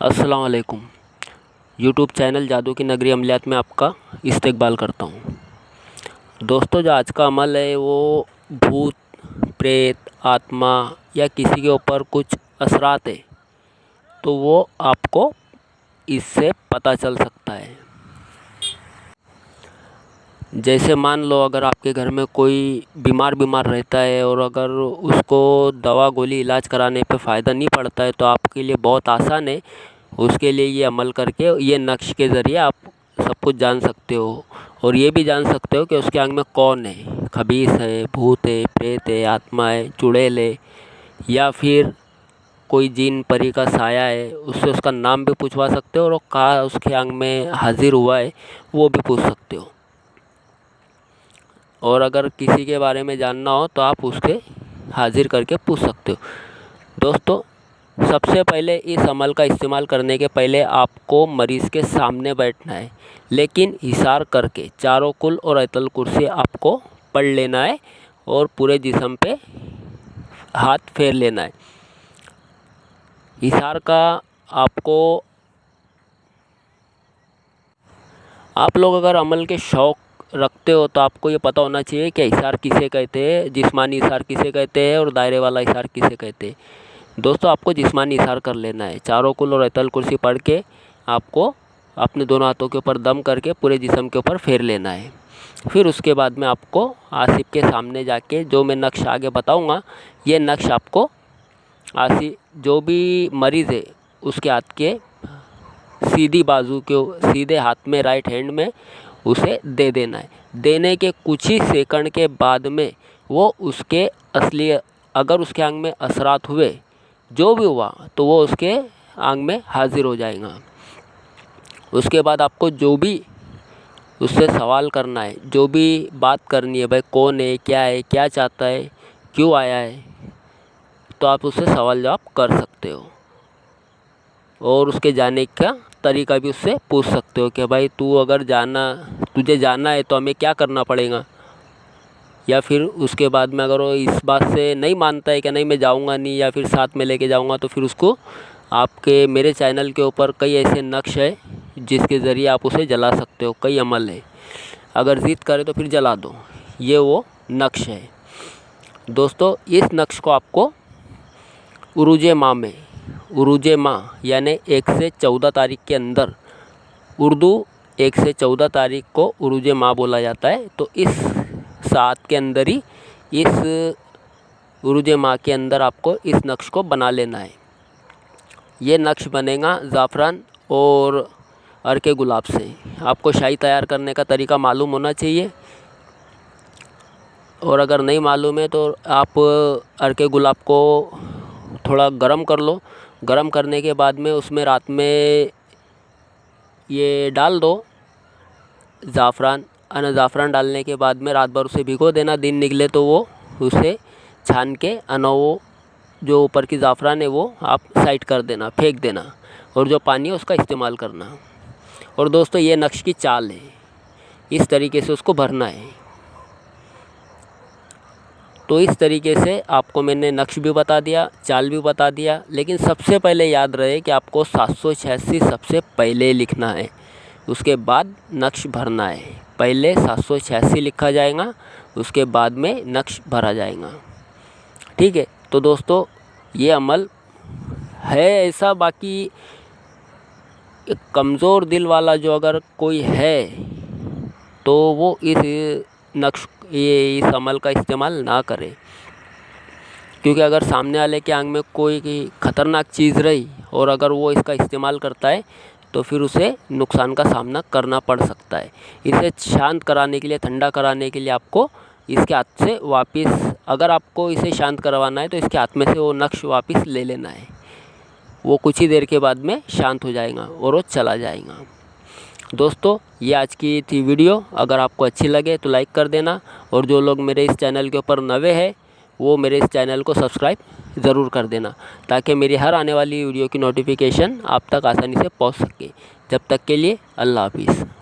अस्सलाम वालेकुम। YouTube channel जादू की नगरी अमलियात में आपका इस्तकबाल करता हूँ। दोस्तों, जो आज का अमल है वो भूत प्रेत आत्मा या किसी के ऊपर कुछ असरात है तो वो आपको इससे पता चल सकता है। जैसे मान लो, अगर आपके घर में कोई बीमार रहता है और अगर उसको दवा गोली इलाज कराने पे फ़ायदा नहीं पड़ता है तो आपके लिए बहुत आसान है। उसके लिए ये अमल करके ये नक्श के ज़रिए आप सब कुछ जान सकते हो और ये भी जान सकते हो कि उसके अंग में कौन है, खबीस है, भूत है, प्रेत है, आत्मा है, चुड़ैल है या फिर कोई जिन परी का साया है। उससे उसका नाम भी पूछवा सकते हो और कहाँ उसके अंग में हाजिर हुआ है वो भी पूछ सकते हो। और अगर किसी के बारे में जानना हो तो आप उसके हाजिर करके पूछ सकते हो। दोस्तों, सबसे पहले इस अमल का इस्तेमाल करने के पहले आपको मरीज़ के सामने बैठना है, लेकिन इशार करके चारों कुल और आयतुल कुर्सी आपको पढ़ लेना है और पूरे जिस्म पे हाथ फेर लेना है। इशार का आपको आप लोग अगर अमल के शौक़ रखते हो तो आपको ये पता होना चाहिए कि इशार किसे कहते हैं, जिस्मानी इशार किसे कहते हैं और दायरे वाला इशार किसे कहते हैं। दोस्तों, आपको जिस्मानी इशार कर लेना है। चारों कुल और आयतुल कुर्सी पढ़ के आपको अपने दोनों हाथों के ऊपर दम करके पूरे जिस्म के ऊपर फेर लेना है। फिर उसके बाद में आपको आसिफ के सामने जाके जो मैं नक्श आगे बताऊंगा, ये नक्श आपको जो भी मरीज़ है उसके हाथ के सीधी बाजू के सीधे हाथ में राइट हैंड में उसे दे देना है। देने के कुछ ही सेकंड के बाद में वो उसके असली अगर उसके अंग में असरात हुए, जो भी हुआ, तो वो उसके अंग में हाजिर हो जाएगा। उसके बाद आपको जो भी उससे सवाल करना है, जो भी बात करनी है, भाई कौन है, क्या चाहता है, क्यों आया है, तो आप उससे सवाल जवाब कर सकते हो। और उसके जाने का तरीका भी उससे पूछ सकते हो कि भाई तुझे जाना है तो हमें क्या करना पड़ेगा। या फिर उसके बाद में अगर वो इस बात से नहीं मानता है कि नहीं मैं जाऊंगा नहीं या फिर साथ में लेके जाऊंगा, तो फिर उसको आपके मेरे चैनल के ऊपर कई ऐसे नक्श है जिसके ज़रिए आप उसे जला सकते हो। कई अमल है, अगर ज़िद करे तो फिर जला दो। ये वो नक्श है। दोस्तों, इस नक्श को आपको उरूज माह यानी 1 से 14 तारीख के अंदर, उर्दू 1 से 14 तारीख को उरूज माह बोला जाता है। तो इस साथ के अंदर ही इस उरूज माह के अंदर आपको इस नक्श को बना लेना है। ये नक्श बनेगा ज़ाफ़रान और अर्के गुलाब से। आपको शाही तैयार करने का तरीका मालूम होना चाहिए, और अगर नहीं मालूम है तो आप अर्के गुलाब को थोड़ा गरम कर लो। गरम करने के बाद में उसमें रात में ये डाल दो ज़ाफ़रान डालने के बाद में रात भर उसे भिगो देना। दिन निकले तो वो उसे छान के वो जो ऊपर की ज़ाफ़रान है वो आप साइड कर देना, फेंक देना, और जो पानी है उसका इस्तेमाल करना। और दोस्तों, ये नक्श की चाल है, इस तरीके से उसको भरना है। तो इस तरीके से आपको मैंने नक्श भी बता दिया, चाल भी बता दिया, लेकिन सबसे पहले याद रहे कि आपको 786 सबसे पहले लिखना है, उसके बाद नक्श भरना है। पहले 786 लिखा जाएगा, उसके बाद में नक्श भरा जाएगा। ठीक है। तो दोस्तों, ये अमल है ऐसा। बाकी एक कमज़ोर दिल वाला जो अगर कोई है तो वो इस अमल का इस्तेमाल ना करे, क्योंकि अगर सामने वाले के अंग में कोई ख़तरनाक चीज़ रही और अगर वो इसका इस्तेमाल करता है तो फिर उसे नुकसान का सामना करना पड़ सकता है। इसे शांत कराने के लिए, ठंडा कराने के लिए आपको इसके हाथ से वापस, अगर आपको इसे शांत करवाना है तो इसके हाथ में से वो नक्श वापस ले लेना है। वो कुछ ही देर के बाद में शांत हो जाएगा और वो चला जाएगा। दोस्तों, ये आज की थी वीडियो। अगर आपको अच्छी लगे तो लाइक कर देना, और जो लोग मेरे इस चैनल के ऊपर नए हैं वो मेरे इस चैनल को सब्सक्राइब ज़रूर कर देना, ताकि मेरी हर आने वाली वीडियो की नोटिफिकेशन आप तक आसानी से पहुंच सके। जब तक के लिए अल्लाह हाफिज़।